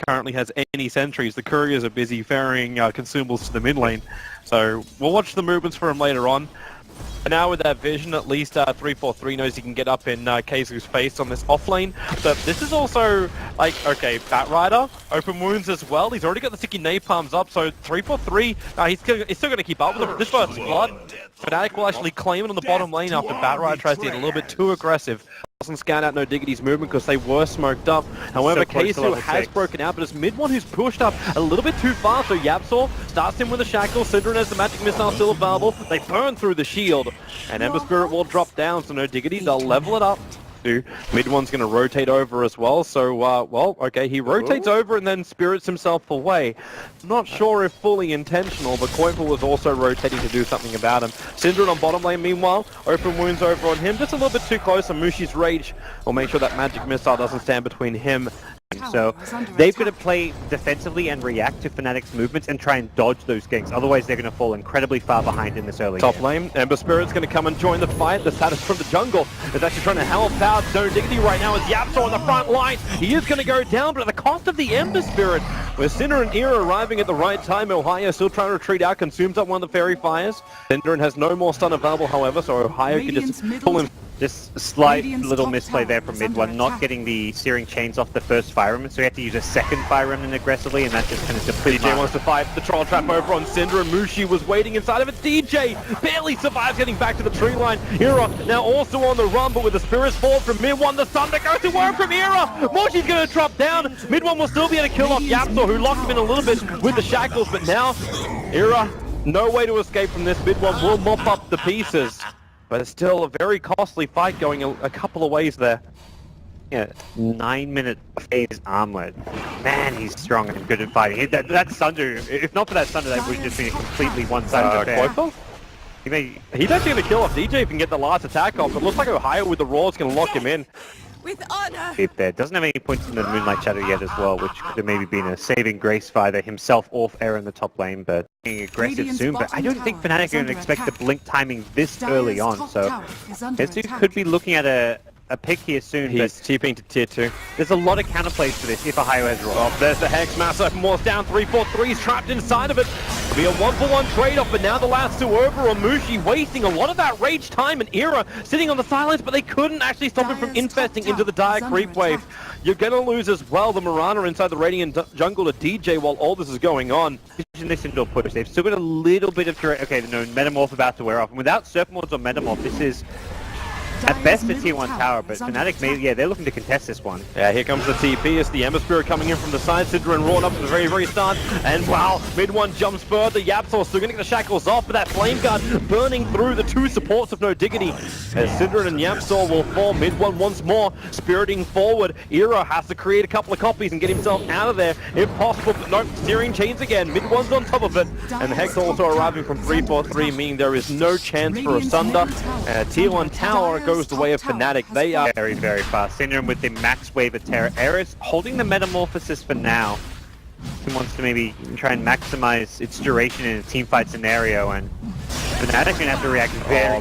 currently has any sentries. The couriers are busy ferrying consumables to the mid lane. So we'll watch the movements for him later on. But now with that vision, at least 343 knows he can get up in KZU's face on this off lane. But this is also, like, okay, Batrider, open wounds as well. He's already got the sticky napalms up, so 343, he's still going to keep up with him. This first blood, Fnatic will actually claim it on the bottom lane after Batrider tries to get a little bit too aggressive. Doesn't scan out no Diggity's movement because they were smoked up. However, KZU has broken out, but it's mid one who's pushed up a little bit too far, so YapzOr starts in with a shackle. Synderen has the magic missile still available. They burn through the shield, and Ember Spirit will drop down, so no Diggity, they'll level it up. Mid one's going to rotate over as well, so, well, okay, he rotates over and then spirits himself away. Not sure if fully intentional, but Koifa was also rotating to do something about him. Synderen on bottom lane, meanwhile, open wounds over on him, just a little bit too close, and Mushi's Rage will make sure that magic missile doesn't stand between him. So they've got to play defensively and react to Fnatic's movements and try and dodge those ganks. Otherwise, they're going to fall incredibly far behind in this early Top game. lane, Ember Spirit's going to come and join the fight. The status from the jungle is actually trying to help out. No Diggity right now as YapzOr on the front line. He is going to go down, but at the cost of the Ember Spirit. With Synderen and Era arriving at the right time, Ohio still trying to retreat out, consumes up one of the fairy fires. Synderen has no more stun available, however, so Ohio can just pull him. Just slight little misplay there from mid one, not getting the searing chains off the first fire remnant, so you have to use a second fire remnant aggressively, and that just kind of depletes. GeGe wants to fight the troll trap over on Synderen. Mushi was waiting inside of it. GeGe barely survives getting back to the tree line. Era now also on the run, but with the spirits fall from mid one, the thunder goes to work from Era. Mushi's going to drop down. Mid one will still be able to kill off YapzOr, who locked him in a little bit with the shackles, but now Era, no way to escape from this. Mid one will mop up the pieces. But it's still a very costly fight going a couple of ways there. Yeah, 9-minute phase armlet. Man, he's strong and good at fighting. That Sunder, if not for that Sunder, that would have just been a completely one-sided affair. Koifa? He's actually going to kill off DJ if he can get the last attack off. It looks like Ohio with the Raw is going to lock him in. With honor. There doesn't have any points in the Moonlight Shadow yet as well, which could have maybe been a saving grace for either himself or Era in the top lane, but being aggressive soon. But I don't think Fnatic are going to expect the blink timing this early on, so KZU could be looking at a pick here soon. He's TPing to tier 2. There's a lot of counterplays for this if Ohio has Raw. Oh, there's the Hex, Mass Open Wars down, 343's trapped inside of it. It'll be a 1-for-1 trade-off, but now the last two over on Mushi, wasting a lot of that rage time and Era sitting on the sidelines, but they couldn't actually stop him from infesting into the dire creep wave. You're going to lose as well the Mirana inside the Radiant jungle to DJ while all this is going on. This indoor push, they've still got a little bit of direct. Okay, no, Metamorph about to wear off, and without Surfmords or Metamorph, this is at best a tier 1 tower, but Fnatic, maybe, they're looking to contest this one. Yeah, here comes the TP. It's the Ember Spirit coming in from the side. Synderen roared up at the very, very start. And wow, mid one jumps further. YapzOr still going to get the shackles off, but that Flame Guard burning through the two supports of no Diggity. As Synderen and YapzOr will fall. Mid one once more, spiriting forward. Era has to create a couple of copies and get himself out of there if possible, but nope, steering chains again. Mid one's on top of it. And the Hex also arriving from 343, meaning there is no chance for a Sunder. Tier 1 tower goes the way of Fnatic. They are very, very fast. Synderen with the max wave of Terror. Era's holding the Metamorphosis for now. He wants to maybe try and maximize its duration in a teamfight scenario, and Fnatic going to have to react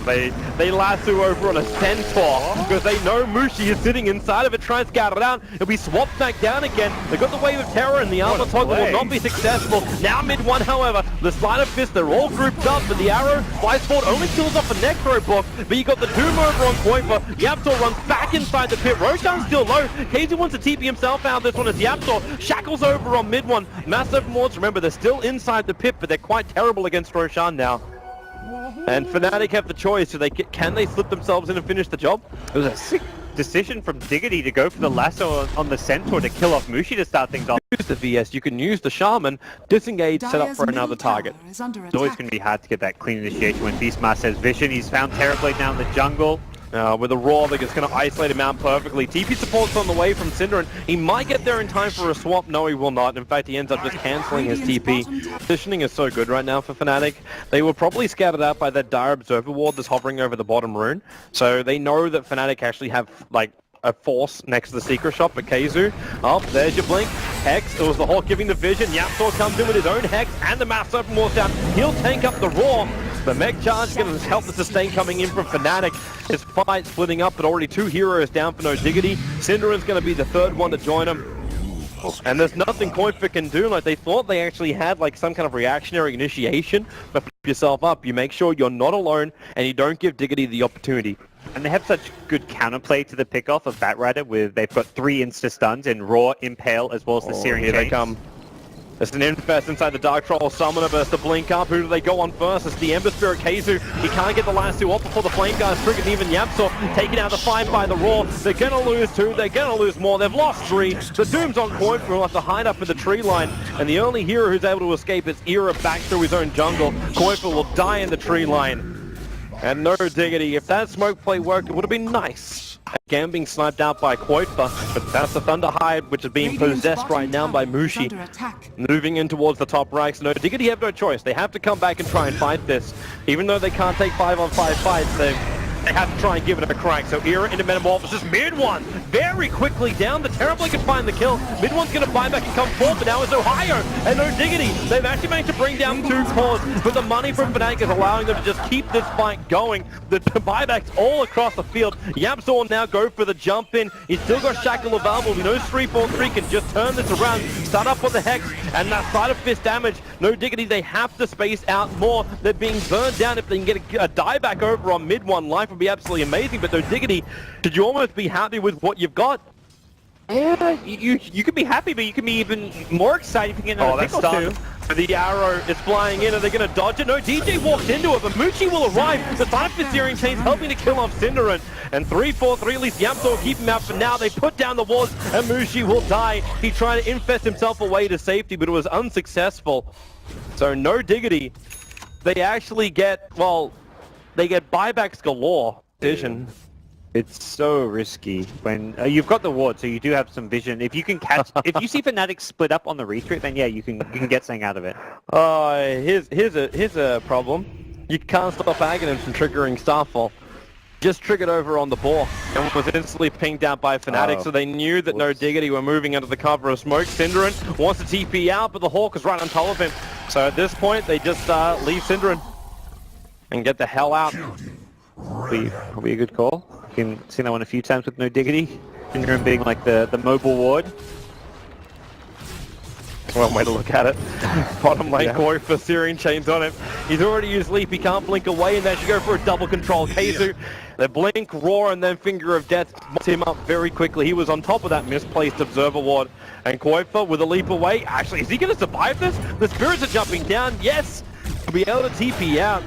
very... They lasso over on a Centaur because they know Mushi is sitting inside of it, trying to scout it out. It'll be swapped back down again. They've got the Wave of Terror and the Armor Toggle will not be successful. Now mid one, however, the Slide of Fist, they're all grouped up, but the arrow flies forward, only kills off a Necro block, but you got the Doom over on Koifa. YapzOr runs back inside the pit. Roshan's still low. KZ wants to TP himself out. This one is YapzOr. Shackles over on mid one. Massive Mords, remember, they're still inside the pit, but they're quite terrible against Roshan now. And Fnatic have the choice. So can they slip themselves in and finish the job? It was a sick decision from Diggity to go for the lasso on the Centaur to kill off Mushi to start things off. Use the VS, you can use the Shaman, disengage, set up for another target. It's always going to be hard to get that clean initiation when Beastmaster has vision. He's found Terrorblade now in the jungle. With a Raw that is going to isolate him out perfectly. TP support's on the way from Synderen. He might get there in time for a swap. No, he will not. In fact, he ends up just cancelling his TP. Positioning is so good right now for Fnatic. They were probably scouted out by that Dire Observer Ward that's hovering over the bottom rune. So they know that Fnatic actually have, like, a force next to the secret shop for KZU. Oh, there's your blink. Hex, it was the Hawk giving the vision. YapzOr comes in with his own Hex and the Mass Open Wars down. He'll tank up the Raw. The Mech Charge is going to help the sustain coming in from Fnatic. His fight splitting up, but already two heroes down for no Diggity. Synderen's going to be the third one to join him. And there's nothing Koifa can do. Like, they thought they actually had like some kind of reactionary initiation, but flip yourself up. You make sure you're not alone, and you don't give Diggity the opportunity. And they have such good counterplay to the pickoff of Batrider, with they've got 3 insta-stuns in Raw, Impale, as well as the Searing Here Chains. they come. It's an Infest inside the Dark Troll Summoner versus the Blink Up. Who do they go on first? It's the Ember Spirit Keizu. He can't get the last 2 off before the Flame Guard's triggered. Even Yapsor taking out the fight by the Raw. They're going to lose 2. They're going to lose more. They've lost 3. The Doom's on point. We'll have to hide up in the tree line. And the only hero who's able to escape is Era back through his own jungle. Koifa will die in the tree line. And no Diggity. If that smoke play worked, it would have been nice. Again being sniped out by Koifa, but that's the Thunder Hide, which is being possessed right now by Mushi. Moving in towards the top ranks. No, Diggity have no choice. They have to come back and try and fight this. Even though they can't take 5-on-5 fights, they have to try and give it a crack. So Era into Metamorphosis. Mid-1 very quickly down. The Terribly can find the kill. Mid-1's going to buy back and come forward, but now it's Ohio and no Diggity. They've actually managed to bring down 2 cores, but the money from Fnatic is allowing them to just keep this fight going. The buybacks all across the field. Yapsor will now go for the jump in. He's still got Shackle available. He knows 3-4-3 can just turn this around, start up with the Hex, and that side of fist damage. No Diggity, they have to space out more. They're being burned down. If they can get a dieback over on mid-1, life would be absolutely amazing, but no Diggity, should you almost be happy with what you've got? Yeah, you could be happy, but you can be even more excited if you get another pick or 2. The arrow is flying in. Are they going to dodge it? No, DJ walks into it, but Mushi will arrive. The time for Searing Chains helping to kill off Cinderin. And 3-4-3, at least Yapsor will keep him out for now. They put down the wards, and Mushi will die. He tried to infest himself away to safety, but it was unsuccessful. So no Diggity. They actually get, well, they get buybacks galore. Vision. It's so risky when you've got the ward, so you do have some vision. If you can catch, if you see Fnatic split up on the retreat, then yeah, you can get something out of it. Here's a problem. You can't stop Aghanim from triggering Starfall. Just triggered over on the ball and was instantly pinged out by Fnatic, so they knew that no Diggity were moving under the cover of smoke. Cinderin wants to TP out, but the Hawk is right on top of him. So at this point, they just leave Cinderin and get the hell out. Probably a good call. I've seen that one a few times with no Diggity. Cinderin being like the mobile ward. One way to look at it. Bottom lane Koi for Searing Chains on him. He's already used Leap, he can't blink away, and they should go for a double control. Keizu, they blink, roar, and then Finger of Death mops him up very quickly. He was on top of that misplaced Observer ward. And Koifa with a leap away. Actually, is he going to survive this? The Spirits are jumping down. Yes! He'll be able to TP out.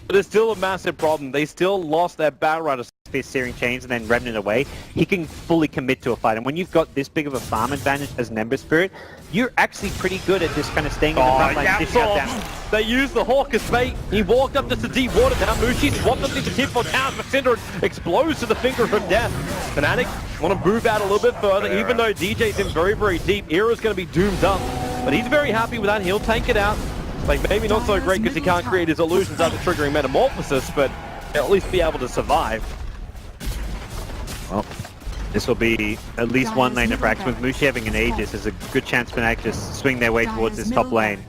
But it's still a massive problem. They still lost their Batrider. Searing Chains and then Remnant away, he can fully commit to a fight. And when you've got this big of a farm advantage as an Ember Spirit, you're actually pretty good at just kind of staying in the front line, dishing out damage. They used the Hawk as bait. He walked up just to deep water. Now Mushi swapped up into tip for town, but Cinder explodes to the Finger of Death. Fnatic want to move out a little bit further, even though DJ's in very, very deep. Era's going to be doomed up, but he's very happy with that. He'll tank it out. Like, maybe not so great because he can't create his illusions after triggering Metamorphosis, but he'll at least be able to survive. Well, this will be at least one lane of Frax. With Mushi having an Aegis, there's a good chance Fnatic just swing their way towards this top lane.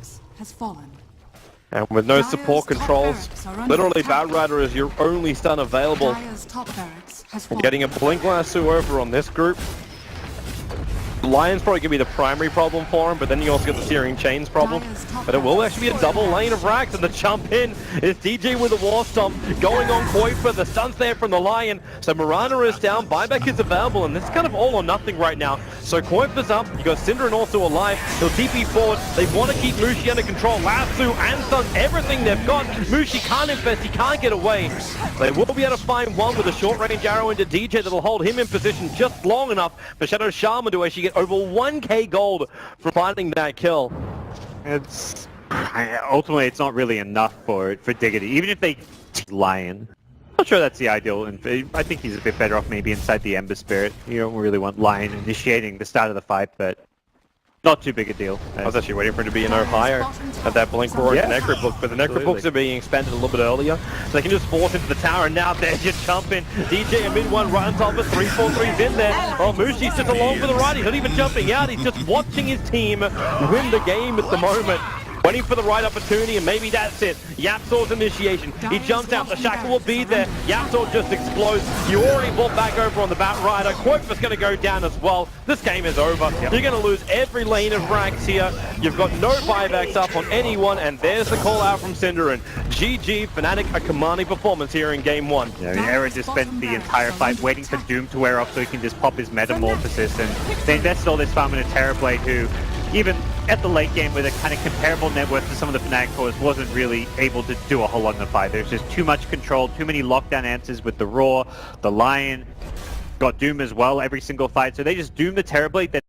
And with no support controls, literally Batrider is your only stun available. And getting a Blink Lasso over on this group. Lion's probably going to be the primary problem for him, but then you also get the Searing Chains problem. But it will actually be a double lane of Rax, and the jump in is DJ with a War Stomp going on Koifa. The stun's there from the Lion, so Mirana is down, buyback is available, and this is kind of all or nothing right now. So Koifa's up, you got Cinderin also alive, he'll TP forward, they want to keep Mushi under control, Lasso and stuns, everything they've got. Mushi can't infest, he can't get away. They will be able to find one with a short range arrow into DJ that'll hold him in position just long enough for Shadow Shaman to actually get over 1k gold from finding that kill. Ultimately, it's not really enough for Diggity. Even if they Lion, I'm not sure that's the ideal. I think he's a bit better off maybe inside the Ember Spirit. You don't really want Lion initiating the start of the fight, but not too big a deal. I was actually waiting for it to be an higher at that Blink Roar and Necro Book, but the Necro Books are being expanded a little bit earlier, so they can just force into the tower, and now they're just jumping. DJ in mid-1 right on top of it, 3-4-3's in there. Oh, Mushi's just along for the ride, he's not even jumping out, he's just watching his team win the game at the moment. waiting for the right opportunity, and maybe that's it. Yapsor's initiation. He jumps out, the shackle will be there. Yapsor just explodes. You already bought back over on the Bat Rider. Quote's going to go down as well. This game is over. You're going to lose every lane of ranks here. You've got no buybacks up on anyone, and there's the call out from Synderen. GeGe, Fnatic, a commanding performance here in game 1. Yeah, I mean, Aaron just spent the entire fight waiting for Doom to wear off so he can just pop his Metamorphosis, and they invested all this farm in a Terrorblade who, even at the late game with a kind of comparable net worth to some of the Fnatic cores, wasn't really able to do a whole lot in the fight. There's just too much control, too many lockdown answers with the Roar, the Lion, got Doom as well every single fight, so they just Doom the Terrorblade that